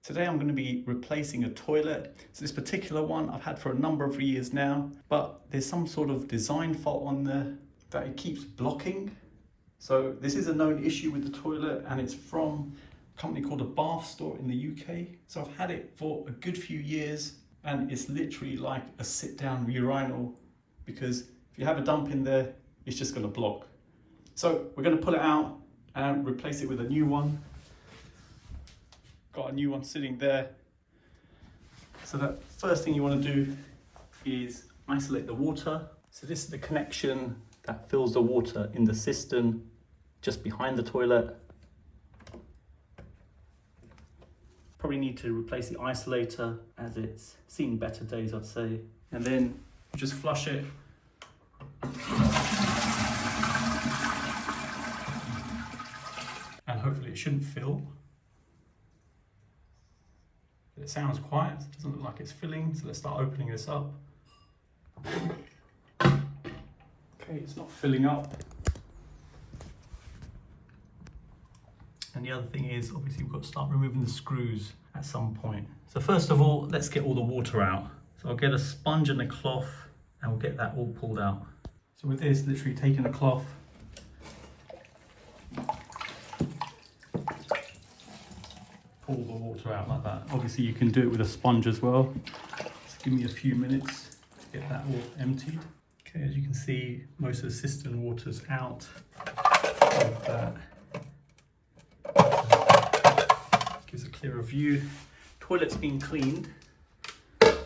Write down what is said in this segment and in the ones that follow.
Today I'm going to be replacing a toilet. So this particular one I've had for a number of years now, but there's some sort of design fault on there that it keeps blocking. So this is a known issue with the toilet, and it's from a company called a Bath Store in the UK. So I've had it for a good few years, and it's literally like a sit-down urinal, because if you have a dump in there, it's just going to block. So we're going to pull it out and replace it with a new one. Got a new one sitting there. So the first thing you want to do is isolate the water. So this is the connection that fills the water in the cistern just behind the toilet. Probably need to replace the isolator as it's seen better days, I'd say. And then just flush it. And hopefully it shouldn't fill. It sounds quiet, it doesn't look like it's filling, so let's start opening this up. Okay, it's not filling up. And the other thing is, obviously we've got to start removing the screws at some point. So first of all, let's get all the water out. So I'll get a sponge and a cloth and we'll get that all pulled out. So with this, literally taking a cloth, pull the water out like that. Obviously you can do it with a sponge as well. Just give me a few minutes to get that all emptied. Okay, as you can see, most of the cistern water's out of that. Gives a clearer view. Toilet's been cleaned,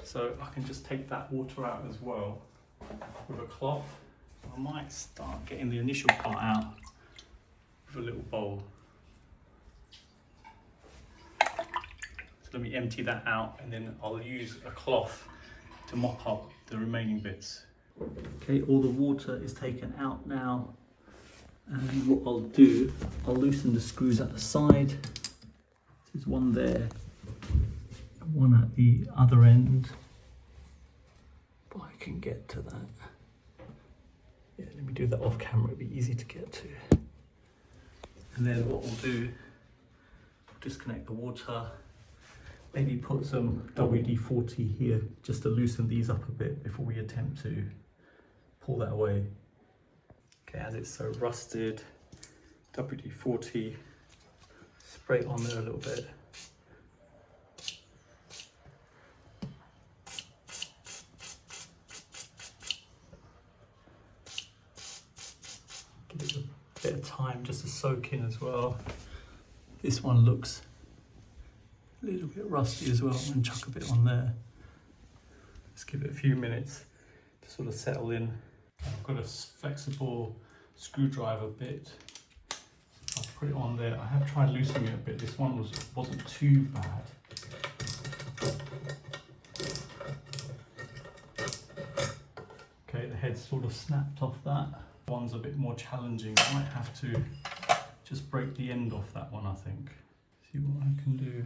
so I can just take that water out as well with a cloth. I might start getting the initial part out with a little bowl. Let me empty that out, and then I'll use a cloth to mop up the remaining bits. Okay, all the water is taken out now, and what I'll do, I'll loosen the screws at the side. There's one there, and one at the other end, but I can get to that. Yeah, let me do that off camera, it'll be easy to get to. And then what we'll do, disconnect the water. Maybe put some WD-40 here just to loosen these up a bit before we attempt to pull that away. Okay, as it's so rusted, WD-40, spray it on there a little bit. Give it a bit of time just to soak in as well. This one looks a little bit rusty as well. I'm going to chuck a bit on there. Let's give it a few minutes to sort of settle in. I've got a flexible screwdriver bit. I'll put it on there. I have tried loosening it a bit. This one wasn't too bad. Okay, the head sort of snapped off that. One's a bit more challenging. I might have to just break the end off that one, I think. See what I can do.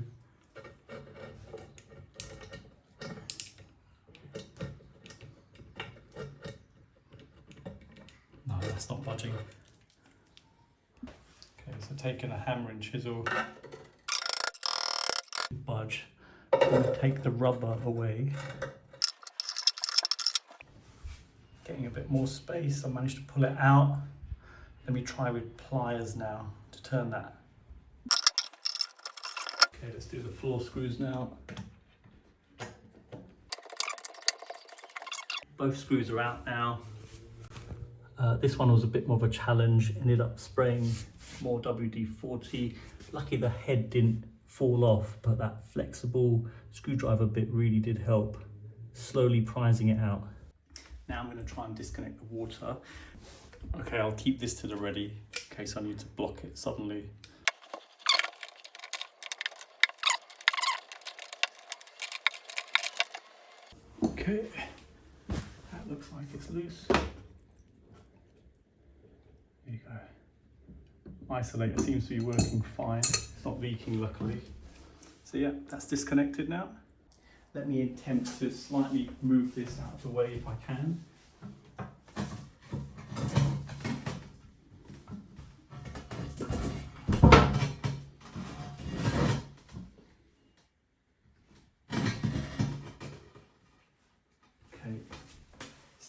No, that's not budging. Okay, so taking a hammer and chisel, budge, I'm going to take the rubber away. Getting a bit more space, I managed to pull it out. Let me try with pliers now to turn that. Okay, let's do the floor screws now. Both screws are out now. This one was a bit more of a challenge, ended up spraying more WD-40. Lucky the head didn't fall off, but that flexible screwdriver bit really did help, slowly prizing it out. Now I'm going to try and disconnect the water. Okay, I'll keep this to the ready in case I need to block it suddenly. Okay, that looks like it's loose. There you go. Isolator seems to be working fine. It's not leaking, luckily. So yeah, that's disconnected now. Let me attempt to slightly move this out of the way if I can.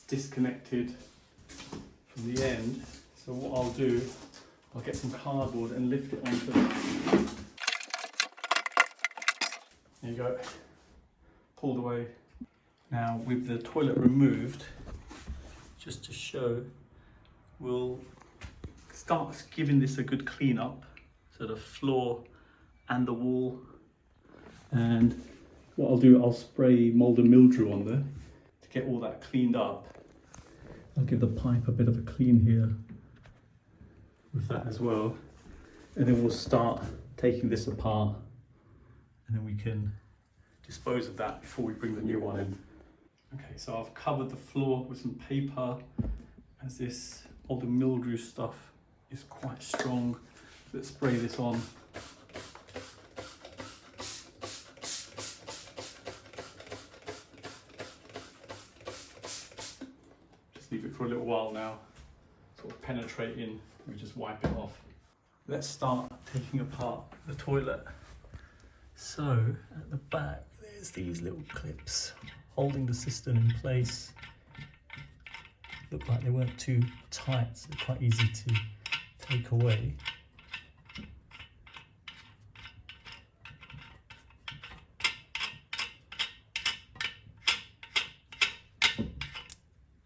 disconnected from the end. So what I'll do, I'll get some cardboard and lift it onto it. There you go, pulled away. Now with the toilet removed, just to show, we'll start giving this a good clean up. So the floor and the wall. And what I'll do, I'll spray mould and mildew on there to get all that cleaned up. I'll give the pipe a bit of a clean here with that as well. And then we'll start taking this apart, and then we can dispose of that before we bring the new one in. Okay, so I've covered the floor with some paper, as this mould and mildew stuff is quite strong. Let's spray this on. Just leave it for a little while now, sort of penetrate in, we just wipe it off. Let's start taking apart the toilet. So at the back, there's these little clips holding the cistern in place. Look like they weren't too tight, so they're quite easy to take away.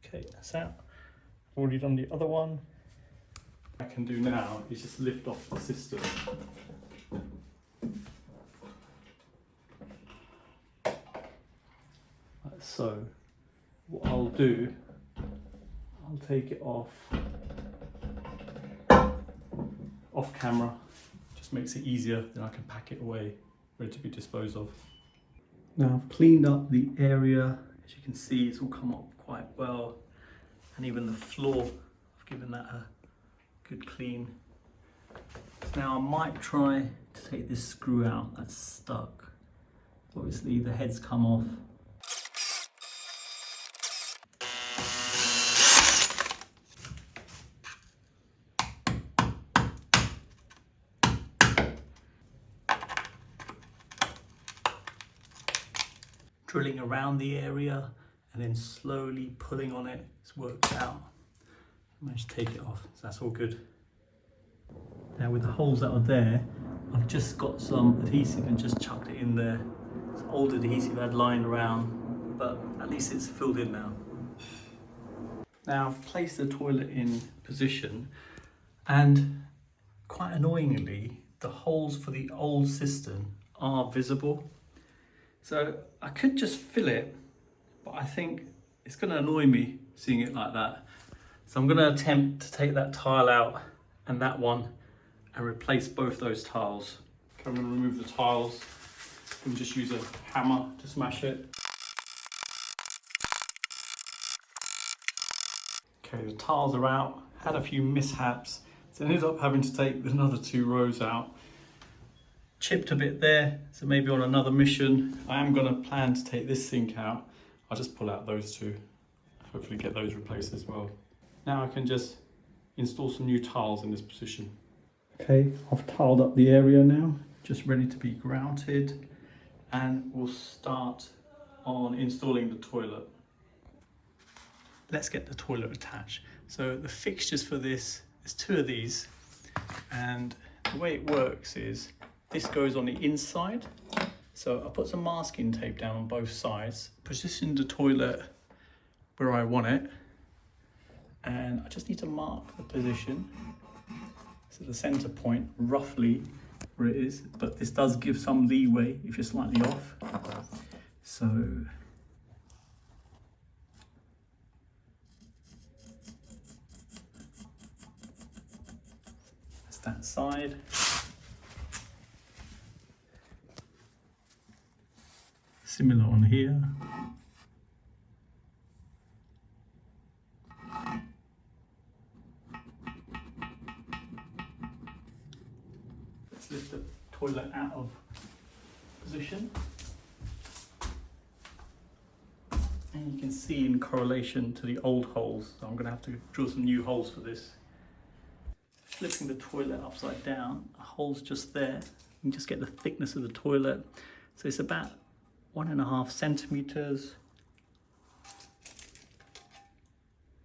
Okay, that's out. I've already done the other one. What I can do now is just lift off the cistern. Like so. What I'll do, I'll take it off camera. Just makes it easier, then I can pack it away, ready to be disposed of. Now I've cleaned up the area. As you can see, it's all come up quite well. And even the floor, I've given that a good clean. Now I might try to take this screw out that's stuck. Obviously the head's come off. Drilling around the area and then slowly pulling on it, it's worked out. I managed to take it off, so that's all good. Now with the holes that are there, I've just got some adhesive and just chucked it in there. It's old adhesive I had lying around, but at least it's filled in now. Now I've placed the toilet in position, and quite annoyingly, the holes for the old cistern are visible. So I could just fill it, but I think it's going to annoy me seeing it like that. So I'm going to attempt to take that tile out and that one and replace both those tiles. Okay, I'm going to remove the tiles and just use a hammer to smash it. Okay, the tiles are out. Had a few mishaps, so I ended up having to take another 2 rows out. Chipped a bit there, so maybe on another mission I am going to plan to take this sink out. I'll just pull out those 2, hopefully get those replaced as well. Now I can just install some new tiles in this position. Okay, I've tiled up the area now, just ready to be grouted, and we'll start on installing the toilet. Let's get the toilet attached. So the fixtures for this, there's 2 of these, and the way it works is this goes on the inside. So I put some masking tape down on both sides, position the toilet where I want it, and I just need to mark the position. So the center point, roughly where it is, but this does give some leeway if you're slightly off. So that's that side. Similar on here. Let's lift the toilet out of position. And you can see in correlation to the old holes, so I'm going to have to drill some new holes for this. Flipping the toilet upside down, a hole's just there. You can just get the thickness of the toilet. So it's about 1.5 centimeters.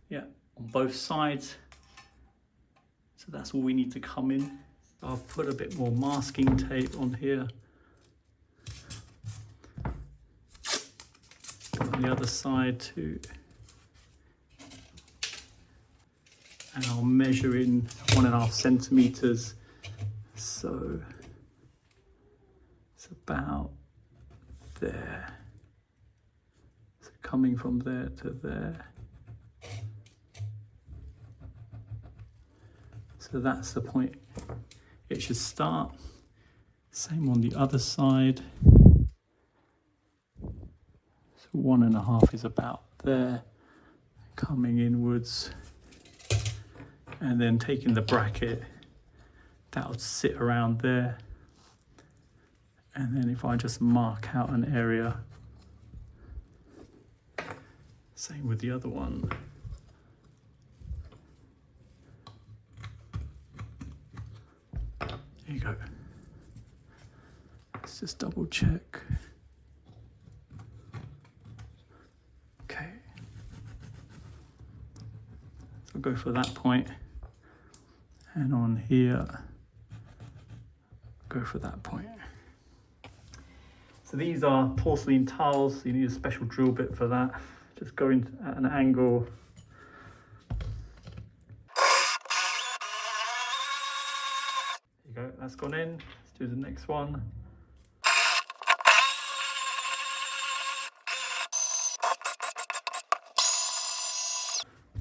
Yeah, on both sides. So that's all we need to come in. I'll put a bit more masking tape on here. On the other side too. And I'll measure in 1.5 centimeters. So it's about there. So coming from there to there. So that's the point it should start. Same on the other side. So 1.5 is about there, coming inwards, and then taking the bracket, that would sit around there. And then if I just mark out an area, same with the other one. There you go. Let's just double check. Okay. So I'll go for that point. And on here, go for that point. So these are porcelain tiles. You need a special drill bit for that. Just go in at an angle. There you go, that's gone in. Let's do the next one.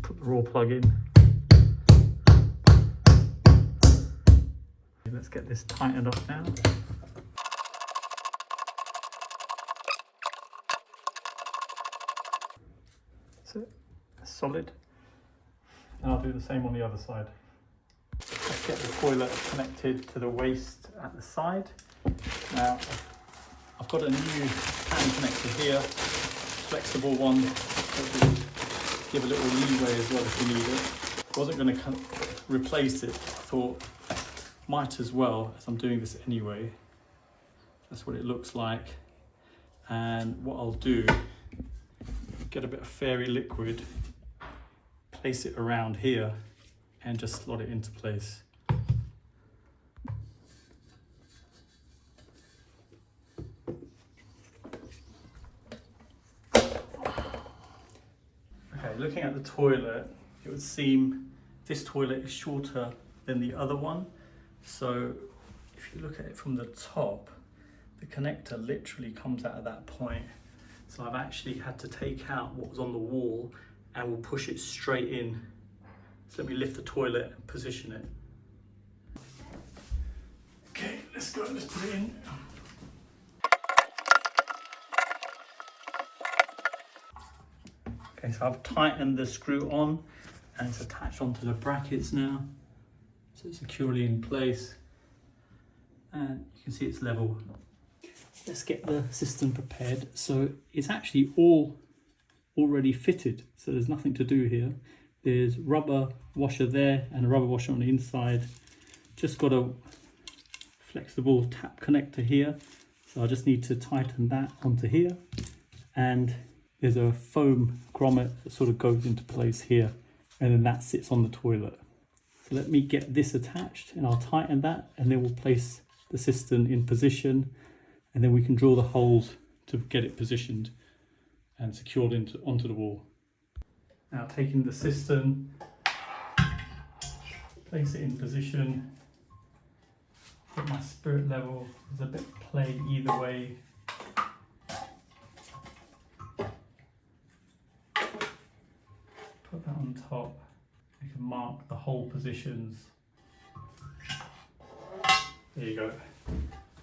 Put the raw plug in. Let's get this tightened up now. That's it, that's solid. And I'll do the same on the other side. Let's get the toilet connected to the waste at the side. Now, I've got a new hand connector here, flexible one, that will give a little leeway as well if you need it. I wasn't going to replace it, I thought might as well, as I'm doing this anyway. That's what it looks like. And what I'll do, get a bit of fairy liquid, place it around here, and just slot it into place. Okay, looking at the toilet, it would seem this toilet is shorter than the other one. So if you look at it from the top, the connector literally comes out of that point. So I've actually had to take out what was on the wall and we'll push it straight in. So let me lift the toilet and position it. Okay, let's go, let's put it in. Okay, so I've tightened the screw on and it's attached onto the brackets now. So it's securely in place and you can see it's level. Let's get the system prepared. So it's actually all already fitted, so there's nothing to do here. There's rubber washer there and a rubber washer on the inside. Just got a flexible tap connector here, so I just need to tighten that onto here, and there's a foam grommet that sort of goes into place here, and then that sits on the toilet. So let me get this attached and I'll tighten that, and then we'll place the cistern in position, and then we can drill the holes to get it positioned and secured onto the wall. Now taking the cistern, place it in position, put my spirit level, there's a bit of play either way. Put that on top, you can mark the hole positions. There you go.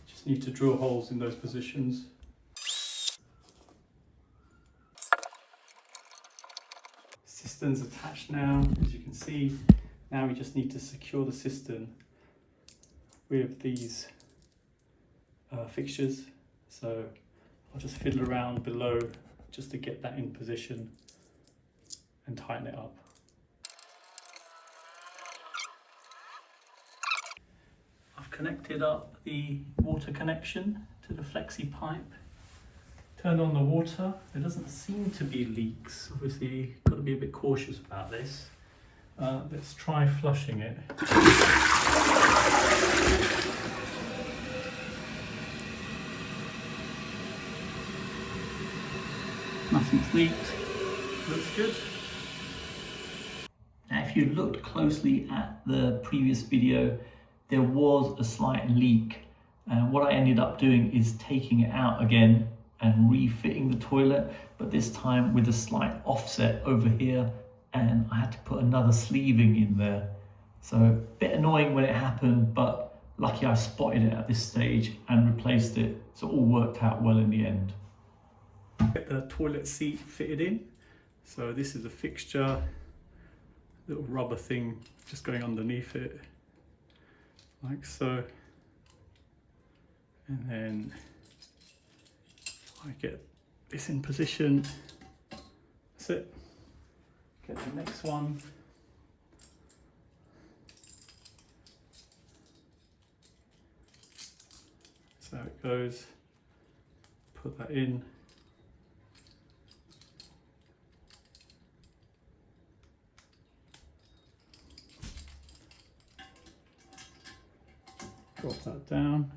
Just need to drill holes in those positions. Cistern's attached now, as you can see. Now we just need to secure the cistern with these fixtures. So I'll just fiddle around below just to get that in position and tighten it up. I've connected up the water connection to the Flexi pipe Turn on the water. There doesn't seem to be leaks. Obviously, got to be a bit cautious about this. Let's try flushing it. Nothing's leaked. Looks good. Now, if you looked closely at the previous video, there was a slight leak. And what I ended up doing is taking it out again and refitting the toilet, but this time with a slight offset over here, and I had to put another sleeving in there. So a bit annoying when it happened, but lucky I spotted it at this stage and replaced it, so it all worked out well in the end. Get the toilet seat fitted in. So this is a fixture, little rubber thing just going underneath it, like so. And then I get this in position. That's it. Get the next one. That's how it goes. Put that in. Drop that down.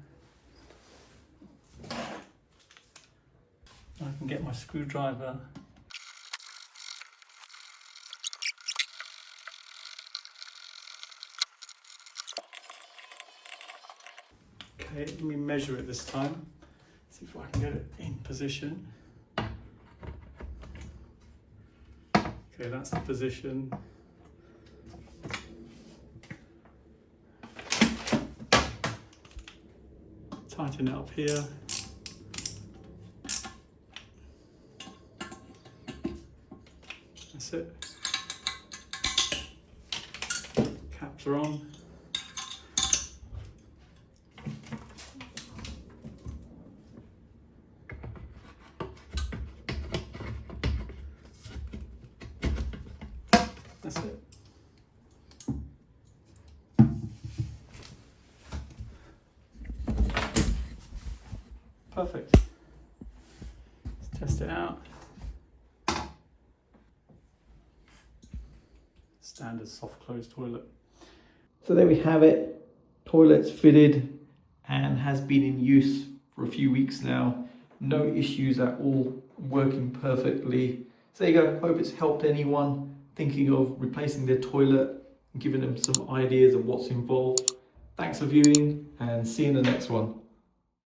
I can get my screwdriver. Okay, let me measure it this time. See if I can get it in position. Okay, that's the position. Tighten it up here. That's it. Caps are on. That's it. Perfect. Let's test it out. Standard soft close toilet. So there we have it. Toilet's fitted and has been in use for a few weeks now. No issues at all, working perfectly. So there you go. Hope it's helped anyone thinking of replacing their toilet and giving them some ideas of what's involved. Thanks for viewing and see you in the next one.